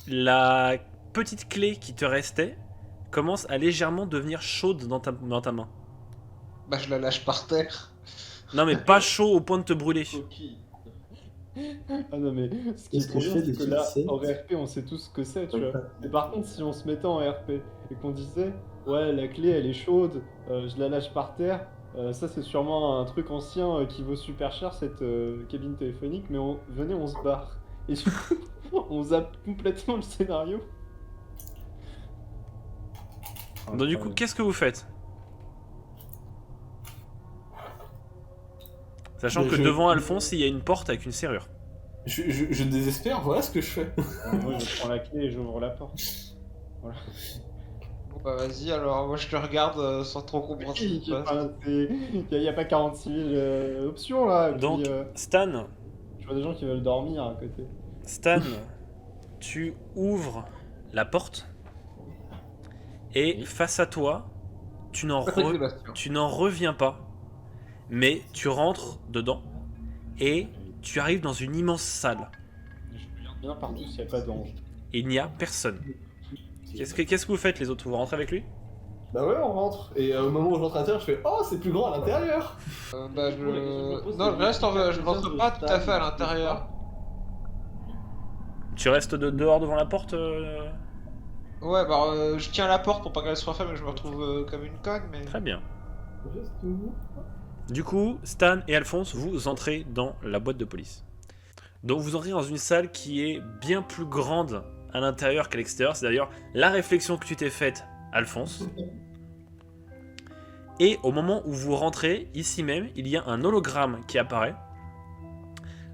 la petite clé qui te restait commence à légèrement devenir chaude dans ta main. Bah je la lâche par terre. Non mais pas chaud au point de te brûler. Coquille. Ah non, mais ce qui est Qu'est-ce trop que je bien, fais c'est de que là, succès en RP, on sait tous ce que c'est, tu Ouais. vois. Mais par contre, si on se mettait en RP et qu'on disait, ouais, la clé, elle est chaude, je la lâche par terre, ça, c'est sûrement un truc ancien qui vaut super cher, cette cabine téléphonique, mais venez, on se barre. Et du coup, on zappe complètement le scénario. Donc du coup, qu'est-ce que vous faites? Sachant Mais que je- devant Alphonse, il y a une porte avec une serrure. Je désespère, voilà ce que je fais. Moi, je prends la clé et j'ouvre la porte. Voilà. Bon bah vas-y, alors moi je te regarde sans trop comprendre ce qui se passe. Enfin, il n'y a pas 46 000 options là. Et puis, Donc, Stan, je vois des gens qui veulent dormir à côté. tu ouvres la porte et Oui. face à toi, tu n'en Patrick Sébastien. reviens pas, mais tu rentres dedans et tu arrives dans une immense salle. Je regarde bien partout s'il n'y a pas d'ange. Il n'y a personne. Qu'est-ce que vous faites les autres? Vous rentrez avec lui? Bah ouais, on rentre. Et au moment où je rentre à l'intérieur, je fais oh, c'est plus grand à l'intérieur. Bah Du coup, la question que je me pose, Non, c'est je reste en... est-ce je que rentre quelqu'un pas de tout à fait à stable l'intérieur. Tu restes dehors devant la porte Ouais, bah je tiens la porte pour pas qu'elle soit fermée et que je me retrouve comme une conne, mais... Très bien. Juste où? Du coup, Stan et Alphonse, vous entrez dans la boîte de police. Donc vous entrez dans une salle qui est bien plus grande à l'intérieur qu'à l'extérieur. C'est d'ailleurs la réflexion que tu t'es faite, Alphonse. Et au moment où vous rentrez, ici même, il y a un hologramme qui apparaît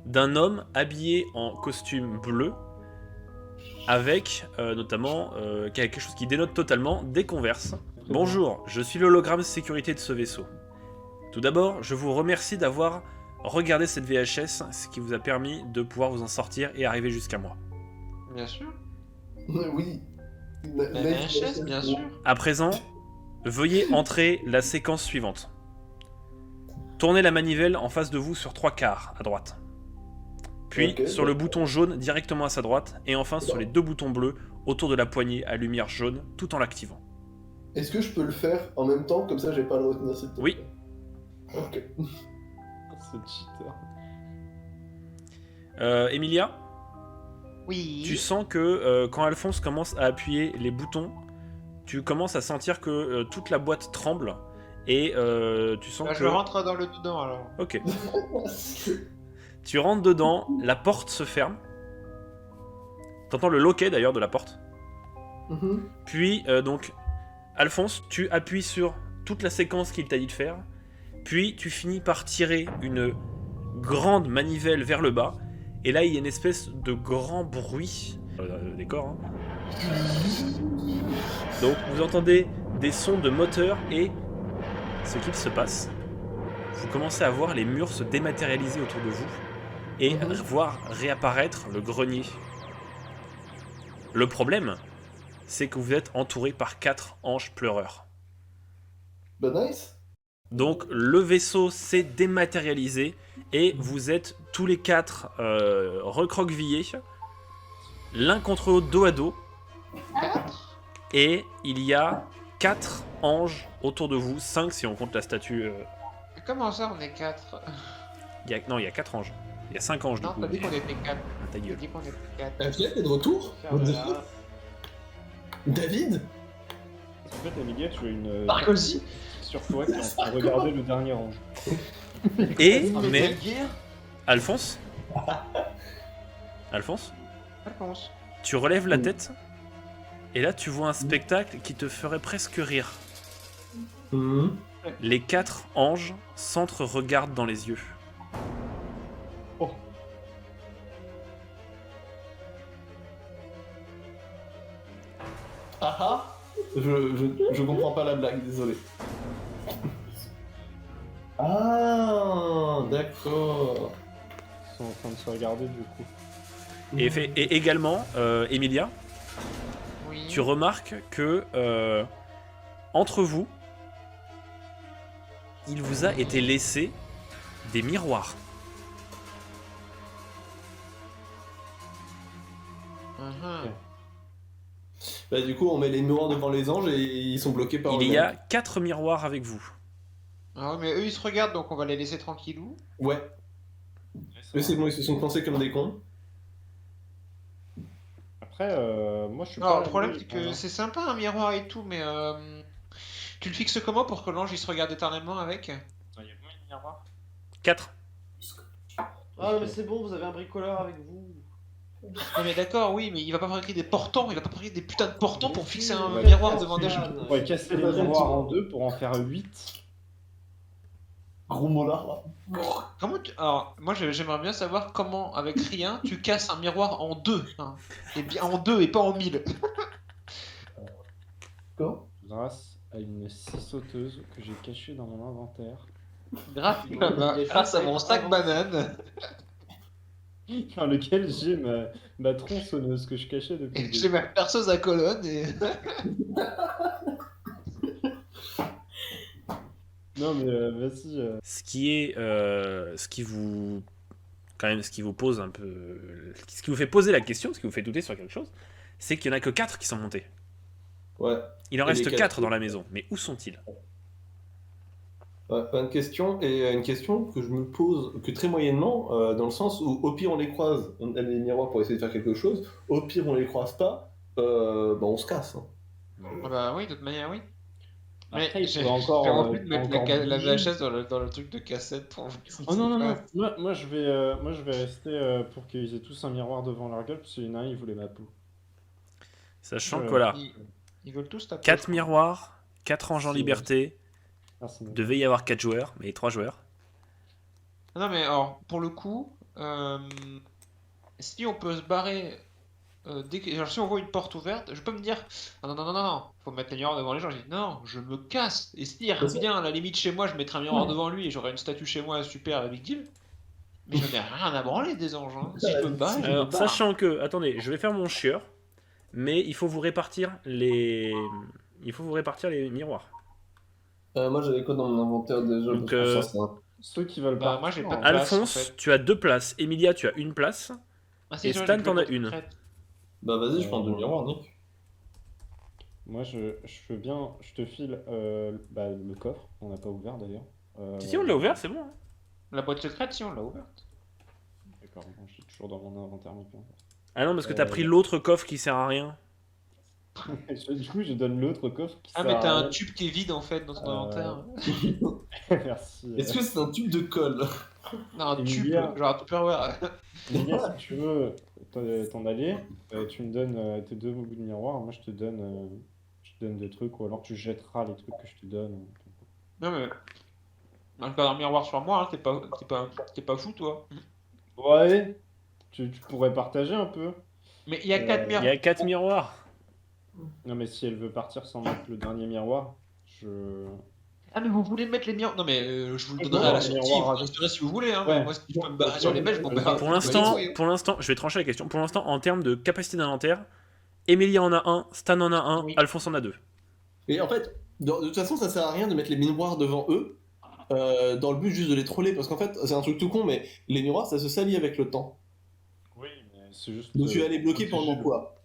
d'un homme habillé en costume bleu avec notamment quelque chose qui dénote totalement des Converse. Bonjour, je suis l'hologramme sécurité de ce vaisseau. Tout d'abord, je vous remercie d'avoir regardé cette VHS, ce qui vous a permis de pouvoir vous en sortir et arriver jusqu'à moi. Bien sûr. Oui. La VHS, bien sûr. À présent, veuillez entrer la séquence suivante. Tournez la manivelle en face de vous sur 3 quarts à droite. Puis Ok, sur le bouton jaune directement à sa droite, et enfin sur les 2 boutons bleus autour de la poignée à lumière jaune tout en l'activant. Est-ce que je peux le faire en même temps, comme ça j'ai pas à le retenir s'il te plaît? Oui. Ok. Ce cheater. Emilia, Oui. tu sens que quand Alphonse commence à appuyer les boutons, tu commences à sentir que toute la boîte tremble et tu sens Bah, que... je rentre dans le dedans alors. Ok. Tu rentres dedans, la porte se ferme. T'entends le loquet d'ailleurs de la porte. Mhm. Puis donc, Alphonse, tu appuies sur toute la séquence qu'il t'a dit de faire. Puis tu finis par tirer une grande manivelle vers le bas. Et là, il y a une espèce de grand bruit. Décor, hein. Donc vous entendez des sons de moteur et ce qu'il se passe. Vous commencez à voir les murs se dématérialiser autour de vous et voir réapparaître le grenier. Le problème, c'est que vous êtes entouré par 4 anges pleureurs. Bah nice. Donc le vaisseau s'est dématérialisé et vous êtes tous les 4 recroquevillés, l'un contre l'autre dos à dos. Et il y a 4 anges autour de vous, 5 si on compte la statue. Comment ça, on est 4? Non, il y a 4 anges. Il y a 5 anges du Non, coup. t'as dit qu'on était 4. Ah, ta T'as gueule. dit qu'on était 4. Pierre, t'es de retour? Voilà. David? En fait, Emilia, tu as une Sarkozy. sur toi qui est en train de regarder le dernier ange. Et, mais, Metal Gear. Alphonse Alphonse, Réponse. tu relèves la tête et là tu vois un spectacle qui te ferait presque rire. Mhm. Les 4 anges s'entre-regardent dans les yeux. Oh. Ah ah. Je comprends pas la blague, désolé. Ah, d'accord. Ils sont en train de se regarder du coup. Et également, Emilia, Oui. tu remarques que entre vous, il vous a été laissé des miroirs. Mhm. Bah, du coup, on met les miroirs devant les anges et ils sont bloqués par Il y eux-mêmes. a 4 miroirs avec vous. Ah ouais, mais eux ils se regardent donc on va les laisser tranquillou. Ouais, eux, c'est bon, ils se sont coincés comme des cons. Après, moi je suis Alors pas. le problème oui, c'est que voilà. c'est sympa un miroir et tout, mais tu le fixes comment pour que l'ange il se regarde éternellement avec? Il y a combien de miroirs 4. Ah, mais c'est bon, vous avez un bricoleur avec vous. Non mais d'accord, oui, mais il va pas fabriquer des portants, il va pas fabriquer des putains de portants pour fixer un Ouais, miroir devant des gens. On va casser les miroirs en deux pour en faire 8. Gros molar, là. Comment tu... Alors, moi j'aimerais bien savoir comment, avec rien, tu casses un miroir en deux. Hein. Et bien en deux et pas en mille. Quoi? Grâce à une scie sauteuse que j'ai cachée dans mon inventaire. Grâce à mon sac banane. Dans lequel j'ai ma tronçonneuse que je cachais depuis le J'ai début. ma perceuse à colonne et... Non mais vas-y. Ce qui est, ce qui vous, quand même, ce qui vous pose un peu, ce qui vous fait poser la question, ce qui vous fait douter sur quelque chose, c'est qu'il y en a que 4 qui sont montés. Ouais. Il en Et reste les 4 quatre- dans la maison, mais où sont-ils? Ouais, une question, et une question que je me pose que très moyennement, dans le sens où au pire on les croise, on a les miroirs pour essayer de faire quelque chose, au pire on les croise pas, bah on se casse. Hein. Ah bah oui, de toute manière, oui. Après, Mais il j'ai faudra encore, j'ai envie de mettre encore la bouger. VHS dans le truc de cassette pour... Oh non, non, non, moi je vais rester pour qu'ils aient tous un miroir devant leur gueule, parce qu'il y en a un, il voulait ma peau. Sachant Euh, que là, Ils veulent tous taper. 4 miroirs, 4 anges en Si, liberté, Merci. devait y avoir 4 joueurs, mais 3 joueurs. Non mais alors, pour le coup, si on peut se barrer... genre, si on voit une porte ouverte, je peux me dire ah non, non, non, non, non, faut mettre les miroirs devant les gens. Je dis non, je me casse. Et s'il revient à la limite chez moi, je mettrai un miroir devant lui et j'aurai une statue chez moi super big deal. Mais je n'ai rien à branler des anges. Hein. Si je peux me barrer, je me Alors, barre. sachant que, attendez, je vais faire mon chieur, mais il faut vous répartir les miroirs. Moi j'avais quoi dans mon inventaire déjà Donc, parce que ça, Ceux qui veulent Bah, partir. moi, j'ai pas de hein. place, Alphonse, en fait. tu as 2 places. Emilia, tu as 1 place. Ah, si, et tu vois, Stan, j'ai t'en plus as de une. retraite. Bah vas-y, je prends deux miroirs, Nick. Moi je veux bien, je te file le coffre, on n'a pas ouvert d'ailleurs. Si, on l'a ouvert, c'est bon. Hein. La boîte secrète, si on l'a ouverte. D'accord, bon, je suis toujours dans mon inventaire, mais peu importe. Ah non, parce que t'as Euh, pris l'autre coffre qui sert à rien. Du coup, je donne l'autre coffre qui Ah, sert mais à t'as rien. un tube qui est vide en fait dans ton inventaire. Merci. Est-ce que c'est un tube de colle? Non, un Et tube, Emilia. genre un Tupperware. Emilia, si tu veux t'en aller, tu me donnes tes 2 bouts de miroir, moi je te donne 2 trucs, ou alors tu jetteras les trucs que je te donne. Non, mais. Quand t'as un miroir sur moi, hein, t'es pas fou toi. Ouais, tu pourrais partager un peu. Mais il y a 4 Il miroirs. y a 4 miroirs. Non, mais si elle veut partir sans mettre le dernier miroir, je. Ah, mais vous voulez mettre les miroirs? Non, mais je vous le Ouais, donnerai à la les sortie, miroirs vous avec- resterez si vous voulez. Hein. Ouais. Moi, si je peux me barrer sur les bêches, je m'en barre. Pour l'instant, je vais trancher la question. Pour l'instant, en termes de capacité d'inventaire, Emilia en a un, Stan en a un, Oui. Alphonse en a 2. Et en fait, de toute façon, ça sert à rien de mettre les miroirs devant eux, dans le but juste de les troller, parce qu'en fait, c'est un truc tout con, mais les miroirs, ça se salit avec le temps. Oui, mais c'est juste. Donc tu vas les bloquer protéger pendant le- quoi?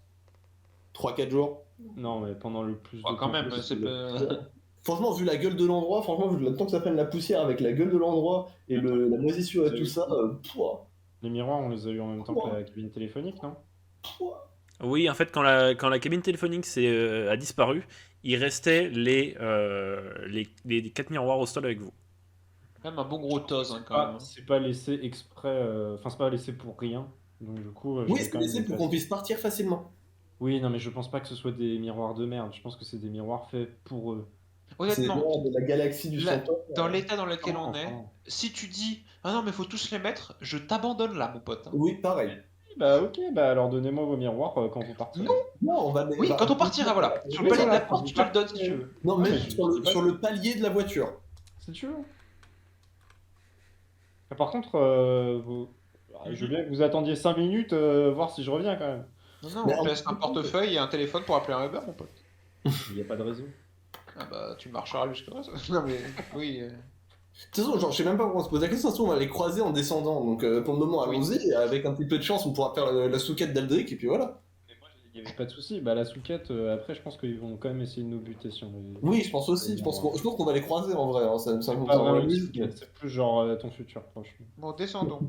3-4 jours? Non, mais pendant le plus de Ouais, quand temps même, c'est possible. pas. Franchement, vu la gueule de l'endroit, franchement, vu le temps que ça prenne la poussière avec la gueule de l'endroit et la moisissure et tout ça, pouah, Les miroirs, on les a eu en même temps que la cabine téléphonique, non? pouah. Oui, en fait, quand la cabine téléphonique a disparu, il restait les 4 miroirs au sol avec vous. Quand même un bon gros toz, hein, quand même. C'est pas laissé exprès, enfin, c'est pas laissé pour rien. Donc, du coup, je Oui, vais c'est quand même laissé les pour placer. qu'on puisse partir facilement. Oui, non, mais je pense pas que ce soit des miroirs de merde. Je pense que c'est des miroirs faits pour eux. C'est Honnêtement, loin de la galaxie du là, centaure. dans l'état dans lequel on est, Enfin, si tu dis ah non, mais faut tous les mettre, je t'abandonne là, mon pote. Hein. Oui, pareil. Bah, ok, bah alors donnez-moi vos miroirs quand vous partez. Non. Non, on va. Oui, bah, quand on partira, voilà. Sur le Mais palier de la voilà, porte, je te le donne si tu veux. Non, Ah, mais mais je sur dis pas sur que- le palier de la voiture. Si tu veux. Ah, par contre, je veux bien que vous attendiez 5 minutes, voir si je reviens quand même. Non, non, Mais on te en- laisse un portefeuille et un téléphone pour appeler un Uber, mon pote. Il n'y a pas de réseau. Ah bah, tu marcheras jusqu'à là. Non, mais oui. De toute façon, genre, je sais même pas comment on se pose la question, on va les croiser en descendant. Donc pour le moment, Oui. allons-y. Avec un petit peu de chance, on pourra faire la souquette d'Aldric et puis voilà. Il n'y avait pas de souci. Bah, la souquette, après, je pense qu'ils vont quand même essayer de nous buter si on les. Oui, je pense aussi. Je pense qu'on va les croiser en vrai. Hein. Ça me semble Pas vraiment vraiment une mieux. souquette, c'est plus genre ton futur proche. Bon, descendons.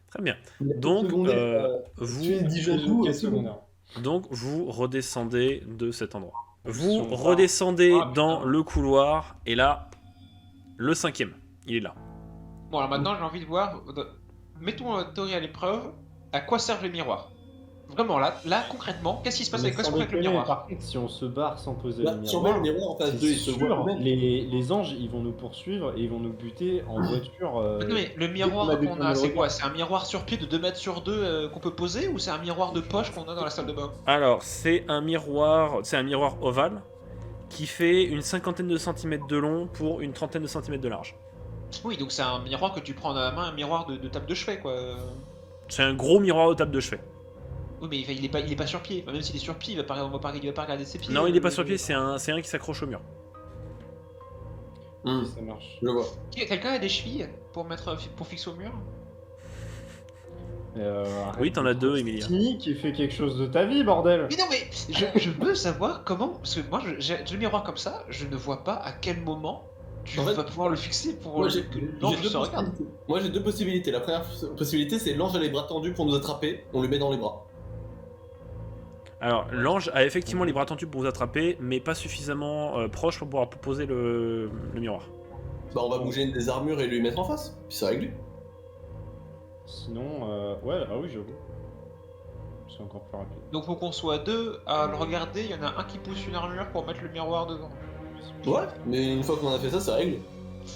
Très bien. Il a peut-être Donc, secondé, vous, tuer 10 jeunes coups, Souquette c'est bon. secondaire. donc, vous redescendez de cet endroit. Si Vous on part- redescendez Ah, putain. dans le couloir, et là, le 5e, il est là. Bon, alors maintenant, j'ai envie de voir. Mettons la théorie à l'épreuve. À quoi servent les miroirs? Vraiment, là, concrètement, qu'est-ce qui se passe Mais avec quoi sans se passe avec le déconner, miroir? par contre, si on se barre sans poser Là, le si on met le miroir, miroir en face c'est d'eux, ils se voient sûr, eux-mêmes. les anges, ils vont nous poursuivre et ils vont nous buter en voiture. Non, mais le qu'on miroir a qu'on détourné a, le c'est regard. quoi? C'est un miroir sur pied de 2 mètres sur 2 qu'on peut poser ou c'est un miroir de poche qu'on a dans la salle de bain? Alors, c'est un miroir ovale qui fait une 50aine de centimètres de long pour une 30aine de centimètres de large. Oui, donc c'est un miroir que tu prends dans la main, un miroir de table de chevet, quoi. C'est un gros miroir aux tables de chevet. Oui, mais il est pas sur pied. Enfin, même s'il est sur pied, il va pas regarder ses pieds. Non, il n'est pas sur pied, c'est un qui s'accroche au mur. Ça marche. Je le vois. Quelqu'un a des chevilles pour fixer au mur? Oui, t'en as deux, Emilia. Tini qui fait quelque chose de ta vie, bordel. Mais non, mais je veux savoir comment. Parce que moi, j'ai le miroir comme ça, je ne vois pas à quel moment tu En fait, vas pouvoir le fixer pour Moi, que l'ange se regarde. J'ai deux possibilités. La première possibilité, c'est l'ange a les bras tendus pour nous attraper, on le met dans les bras. Alors, l'ange a effectivement les bras tendus pour vous attraper, mais pas suffisamment proche pour pouvoir poser le miroir. Bah, on va bouger une des armures et lui mettre en face, puis c'est réglé. Sinon, ouais, ah oui, j'avoue. C'est encore plus rapide. Donc, faut qu'on soit deux à le regarder. Il y en a un qui pousse une armure pour mettre le miroir devant. Ouais, mais une fois qu'on a fait ça, c'est réglé.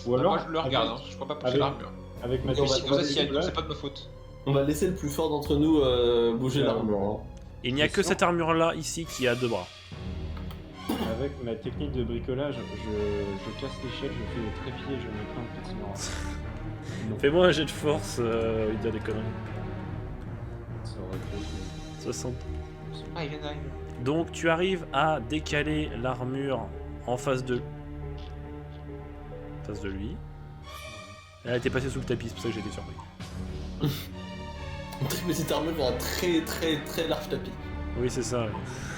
Ou Bah, alors, moi, je le regarde, hein, je peux pas pousser avec- l'armure. avec ma Donc, on Mais va- si technique comme on ça, va- s'il y a bricolage, c'est pas de ma faute. On va laisser le plus fort d'entre nous bouger Ouais. l'armure. Hein. Il n'y a que cette armure-là ici qui a deux bras. avec ma technique de bricolage, je casse l'échelle, je fais des trépieds et je mets plein de petits miroirs. Non, Fais-moi un jet de force, il dit des conneries. ça aurait fait 60. Ah, il vient d'arriver. Donc tu arrives à décaler l'armure en face de lui. Elle était passée sous le tapis, c'est pour ça que j'ai été surpris. Une très petite armure et un très très très large tapis. Oui, c'est ça.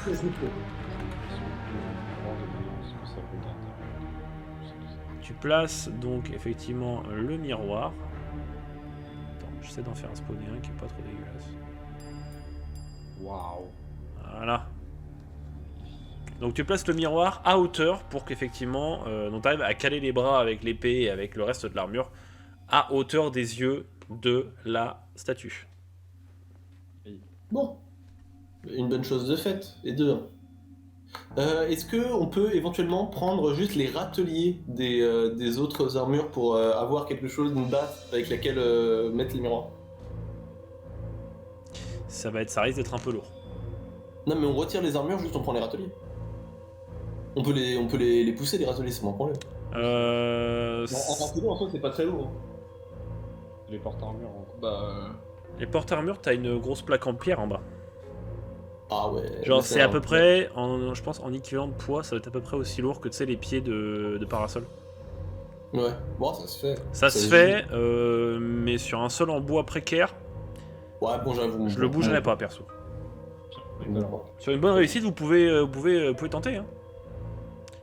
oui. Tu places donc effectivement le miroir. Attends, j'essaie d'en faire un spawner un qui est pas trop dégueulasse. Waouh. Voilà. Donc tu places le miroir à hauteur pour qu'effectivement on arrive à caler les bras avec l'épée et avec le reste de l'armure à hauteur des yeux de la statue. Bon, une bonne chose de faite, et deux. Est-ce que on peut éventuellement prendre juste les râteliers des autres armures pour avoir quelque chose, une base avec laquelle mettre les miroirs? Ça risque d'être un peu lourd. Non mais on retire les armures, juste on prend les râteliers. On peut les pousser les râteliers, c'est mon problème. En râtelier en soi c'est pas très lourd. Hein. Les porte-armures. Bah. Les porte-armures, t'as une grosse plaque en pierre en bas. Ah ouais. Genre mais c'est à peu près, je pense en équivalent de poids, ça va être à peu près aussi lourd que tu sais les pieds de parasol. Ouais, bon ça se fait. Ça se fait, mais sur un sol en bois précaire, Ouais bon j'avoue. je le bougerai pas perso. Non. Sur une bonne réussite, vous pouvez tenter. Hein.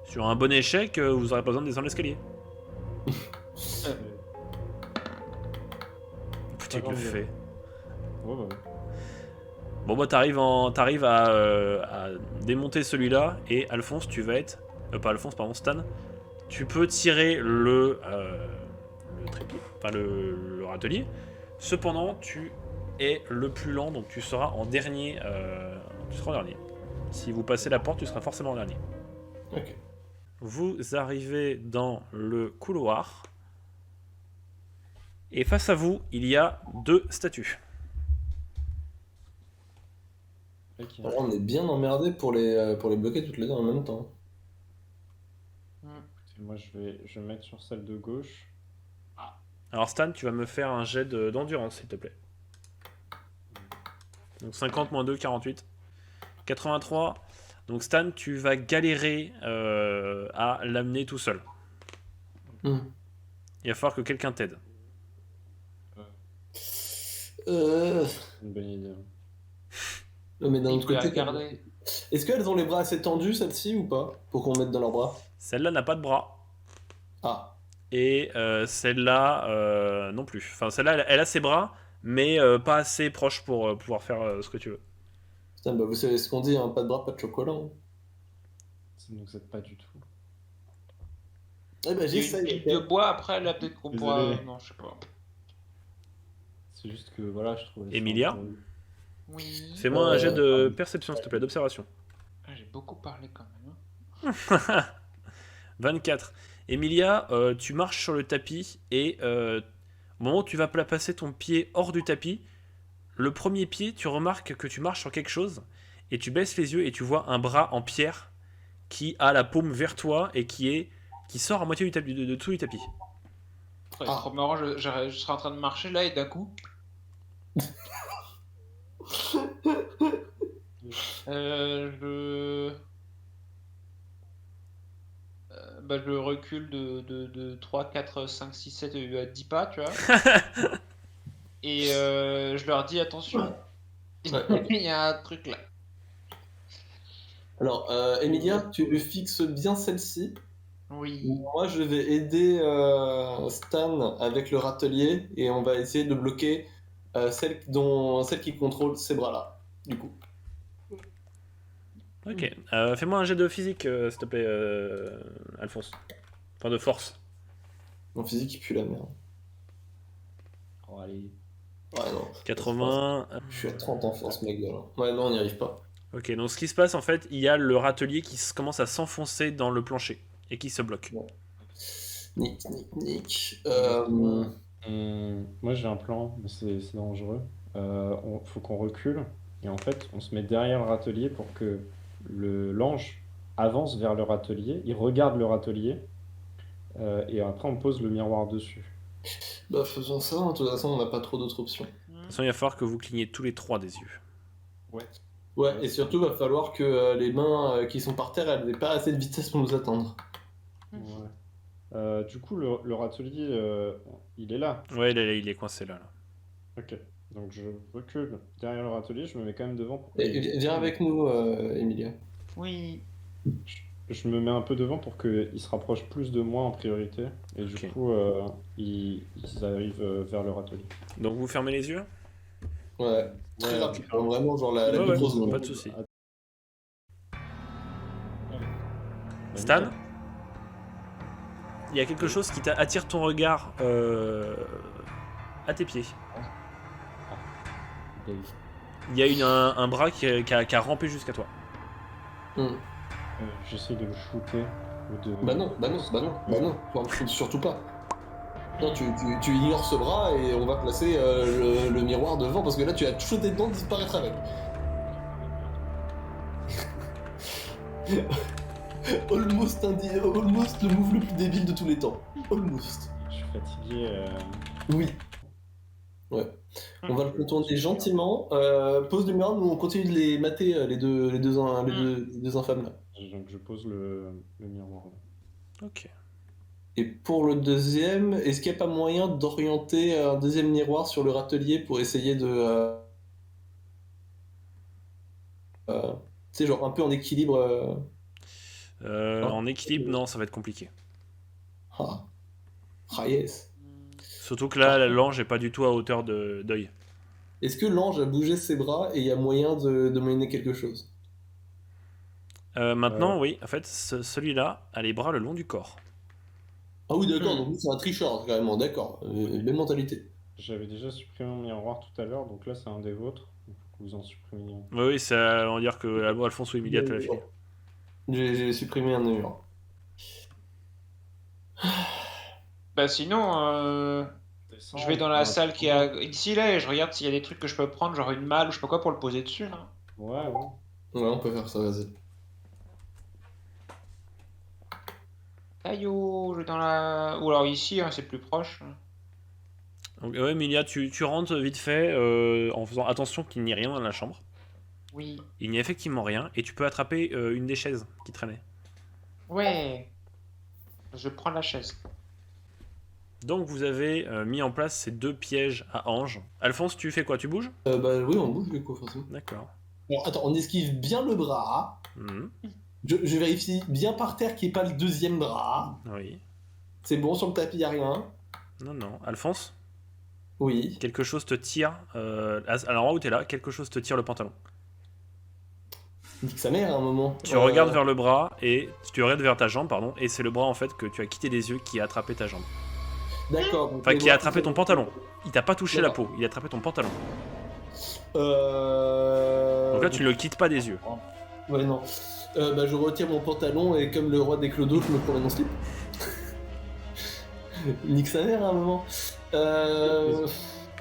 Sur un bon échec, vous aurez pas besoin de descendre l'escalier. Putain, il le fait. Ouais, bah, Bon bah t'arrives à démonter celui-là et Alphonse tu vas être... pas Alphonse, pardon, Stan. Tu peux tirer le trépied, enfin le râtelier. Cependant tu es le plus lent donc tu seras en dernier. Tu seras en dernier. Si vous passez la porte tu seras forcément en dernier. Ok. Vous arrivez dans le couloir. Et face à vous, il y a deux statues. ok. Alors, on est bien emmerdé pour les bloquer toutes les deux en même temps. Moi, je vais mettre sur celle de gauche. Alors Stan, tu vas me faire un jet d'endurance, s'il te plaît. Donc 50 moins 2, 48. 83. Donc Stan, tu vas galérer à l'amener tout seul. Hmm. Il va falloir que quelqu'un t'aide. Une bonne idée. Mais d'un Il autre faut la côté, regarder. est-ce qu'elles ont les bras assez tendus, celles-ci, ou pas? Pour qu'on mette dans leurs bras? Celle-là n'a pas de bras. Ah, Et celle-là non plus. Enfin, celle-là, elle a ses bras, mais pas assez proches pour pouvoir faire ce que tu veux. putain, bah vous savez ce qu'on dit, hein, pas de bras, pas de chocolat. Hein. Ça nous aide pas du tout. Eh ben Il y a une j'essaye. pile de bois après, là, peut-être qu'on pourra. Désolé. Non, je sais pas. C'est juste que voilà, je trouvais ça Emilia un peu- Oui. Fais-moi un jet de pardon. perception, s'il te plaît, d'observation. Ah, j'ai beaucoup parlé quand même. Hein. 24. Emilia, tu marches sur le tapis et au moment où tu vas passer ton pied hors du tapis, le premier pied, tu remarques que tu marches sur quelque chose et tu baisses les yeux et tu vois un bras en pierre qui a la paume vers toi et qui sort à moitié du tapis, de dessous du tapis. Ouais, Ah. trop marrant, je serais en train de marcher là et d'un coup. Je. Bah, je recule de 3, 4, 5, 6, 7, 10 pas, tu vois. Et je leur dis attention, Ouais. il y a un truc là. Alors, Emilia, tu fixes bien celle-ci. Oui. Moi, je vais aider Stan avec le râtelier et on va essayer de bloquer celle qui contrôle ces bras-là. Du coup. Ok. Fais-moi un jet de physique, s'il te plaît, Alphonse. Enfin, de force. En physique, il pue la merde. Oh, allez. Ouais, non. 80. Je suis à 30 en force, mec. Alors. Ouais, non, on n'y arrive pas. Ok, donc ce qui se passe en fait, il y a le râtelier qui commence à s'enfoncer dans le plancher et qui se bloque. Nick. Moi j'ai un plan, mais c'est dangereux. Faut qu'on recule et en fait on se met derrière le râtelier pour que l'ange avance vers le râtelier, il regarde le râtelier et après on pose le miroir dessus. Bah, faisons ça. De toute façon, on n'a pas trop d'autres options. De toute façon, il va falloir que vous cligniez tous les trois des yeux. Ouais. Ouais, et surtout, va falloir que les mains qui sont par terre, elles n'aient pas assez de vitesse pour nous attendre. Ouais. Du coup le râtelier il est là. Ouais, il est coincé là. Ok. Donc je recule derrière le râtelier, je me mets quand même devant pour Et viens avec nous, Emilia. Oui. Je me mets un peu devant pour qu'il se rapproche plus de moi en priorité. Et du Ok. coup, ils arrivent vers le râtelier. Donc vous fermez les yeux? Ouais, très Ouais. rapide. Hein, vraiment, genre la Ouais, microseconde. pas de soucis. Bah, Stan, nickel. il y a quelque chose qui attire ton regard à tes pieds. Dave. Il y a un bras qui a rampé jusqu'à toi. Hmm. J'essaie de le shooter. Ou de... Bah non. Enfin, surtout pas. Non, tu ignores ce bras et on va placer le miroir devant parce que là, tu as shooté dedans, disparaître avec. Almost le move le plus débile de tous les temps. Almost. Je suis fatigué. Oui. Ouais. On va le contourner gentiment. Pose le miroir, nous on continue de les mater, les deux infâmes là. Donc je pose le miroir. Ok. Et pour le deuxième, est-ce qu'il n'y a pas moyen d'orienter un deuxième miroir sur le râtelier pour essayer de... tu sais, genre un peu en équilibre. En équilibre, non, ça va être compliqué. Ah. Ah yes. Surtout que là, l'ange est pas du tout à hauteur d'œil. Est-ce que l'ange a bougé ses bras et il y a moyen de moyenner quelque chose? Maintenant, oui, en fait, celui-là a les bras le long du corps. Ah oui, d'accord, donc lui, c'est un tricheur, carrément, d'accord. Même mentalité. J'avais déjà supprimé mon miroir tout à l'heure, donc là c'est un des vôtres. Il faut que vous en supprimiez un. Oui, on va dire que Alphonse ou Emilia te l'a filé. J'ai supprimé un mur. Bah sinon, je vais dans la salle qui est ici là et je regarde s'il y a des trucs que je peux prendre, genre une malle ou je sais pas quoi pour le poser dessus là. Ouais. Ouais, on peut faire ça, vas-y. Aïe, je vais dans la. Ou alors ici, hein, c'est plus proche. Donc, ouais, Emilia, tu rentres vite fait en faisant attention qu'il n'y ait rien dans la chambre. Oui. Il n'y a effectivement rien et tu peux attraper une des chaises qui traînait. Ouais. Je prends la chaise. Donc vous avez mis en place ces deux pièges à anges. Alphonse, tu fais quoi? Tu bouges? Bah oui, on bouge du coup, forcément. D'accord. Alors, attends, on esquive bien le bras. Mhm. Je vérifie bien par terre qu'il n'y ait pas le deuxième bras. Oui. C'est bon, sur le tapis, il n'y a rien. Non, non. Alphonse, Oui. quelque chose te tire. À l'endroit où t'es là, quelque chose te tire le pantalon. Nique sa mère à un moment. Tu regardes vers le bras et tu regardes vers ta jambe, pardon, et c'est le bras en fait que tu as quitté des yeux qui a attrapé ta jambe. D'accord. donc Enfin, les qui a bras- attrapé ton pantalon. Il t'a pas touché la D'accord. peau, il a attrapé ton pantalon. Euh... Donc là, tu ne le quittes pas des yeux. Ouais, non. Bah, je retire mon pantalon et comme le roi des clodos, je me promène en slip. Nique sa mère à un moment.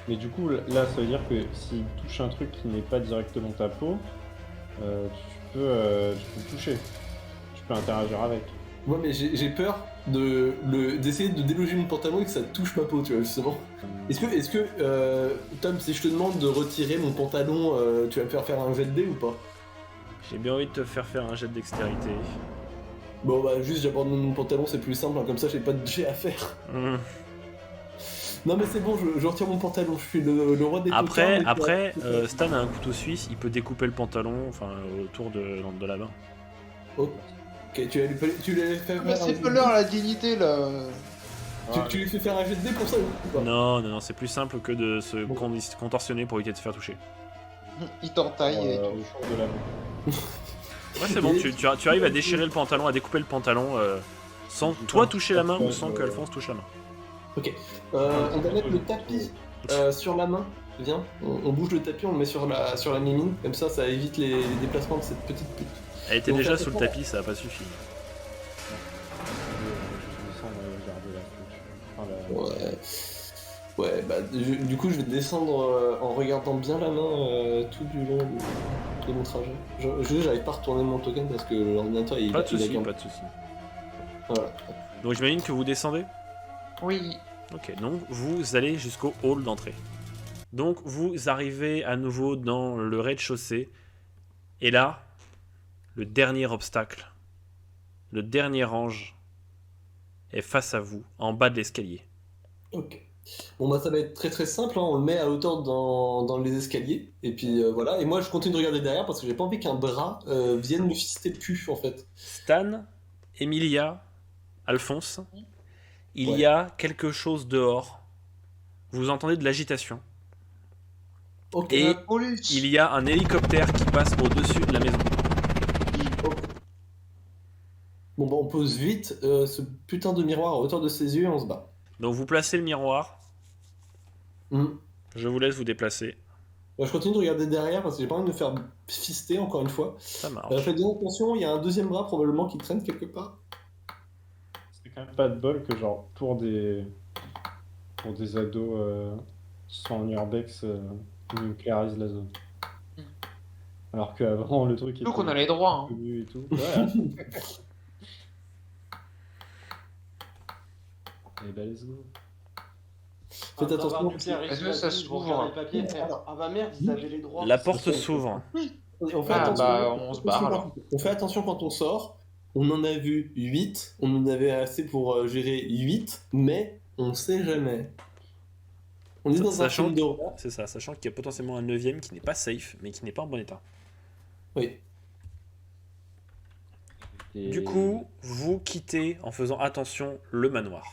Mais du coup, là, ça veut dire que s'il touche un truc qui n'est pas directement ta peau, tu peux le toucher. Tu peux interagir avec. Moi, mais j'ai peur d'essayer de déloger mon pantalon et que ça touche ma peau, tu vois, justement. Est-ce que Tom, si je te demande de retirer mon pantalon, tu vas me faire un jet de dés ou pas? J'ai bien envie de te faire un jet de dextérité. Bon, bah, juste j'abandonne mon pantalon, c'est plus simple, hein, comme ça j'ai pas de jet à faire. Mmh. Non, mais c'est bon, je retire mon pantalon, je suis le roi des Après, coquins, Stan a un couteau suisse, il peut découper le pantalon, enfin autour de la main. Ok, tu lui fais Mais c'est pas l'heure la dignité là. tu lui fais faire un jet de dés pour ça ou pas? Non, non, non, c'est plus simple que de se contorsionner pour éviter de se faire toucher. Il t'entaille et Au tout. jour de la main. Ouais, c'est bon, tu arrives à déchirer le pantalon, à découper le pantalon sans toi toucher la main ou sans que Alphonse touche la main. Ok, on va mettre le tapis sur la main. Viens, on bouge le tapis, on le met sur la mimine, comme ça évite les déplacements de cette petite pute. Elle était Donc, déjà ça, sous le c'est tapis, ça a pas suffi. Je descends garder la flèche. Enfin, Ouais, bah du coup je vais descendre en regardant bien la main tout du long de mon trajet. J'arrive pas à retourner mon token parce que l'ordinateur il Pas de il soucis, a pas de soucis. Voilà. Donc j'imagine que vous descendez. Oui. Ok, donc vous allez jusqu'au hall d'entrée. Donc vous arrivez à nouveau dans le rez-de-chaussée. Et là, le dernier obstacle, le dernier ange est face à vous, en bas de l'escalier. Ok. Bon bah ça va être très très simple, hein. On le met à hauteur dans les escaliers, et puis voilà. Et moi je continue de regarder derrière parce que j'ai pas envie qu'un bras vienne me fister le cul en fait. Stan, Emilia, Alphonse, il Ouais. y a quelque chose dehors. Vous entendez de l'agitation. Ok. Et La police. il y a un hélicoptère qui passe au-dessus de la maison. Bon bah on pose vite ce putain de miroir à hauteur de ses yeux et on se bat. Donc vous placez le miroir. Hmm. Je vous laisse vous déplacer. Bah, je continue de regarder derrière parce que j'ai pas envie de me faire fister encore une fois. Ça marche. Faites bien attention, il y a un deuxième bras probablement qui traîne quelque part. C'est quand même pas de bol que genre pour des ados sans urbex ils nucléarisent la zone. Alors qu'avant le truc Nous qu'on a les droits. Hein. connu et tout. Ouais. Et bah let's go. Faites attention. Est-ce que ça s'ouvre? Ah bah merde, ils avaient les droits. La porte s'ouvre. On fait Ah attention. bah on se barre alors. On fait attention quand on sort. On en a vu 8. On en avait assez pour gérer 8. Mais on sait jamais. On est dans un Sachant film d'horreur. C'est ça, sachant qu'il y a potentiellement un 9ème qui n'est pas safe, mais qui n'est pas en bon état. Oui. Et- Du coup, vous quittez en faisant attention le manoir.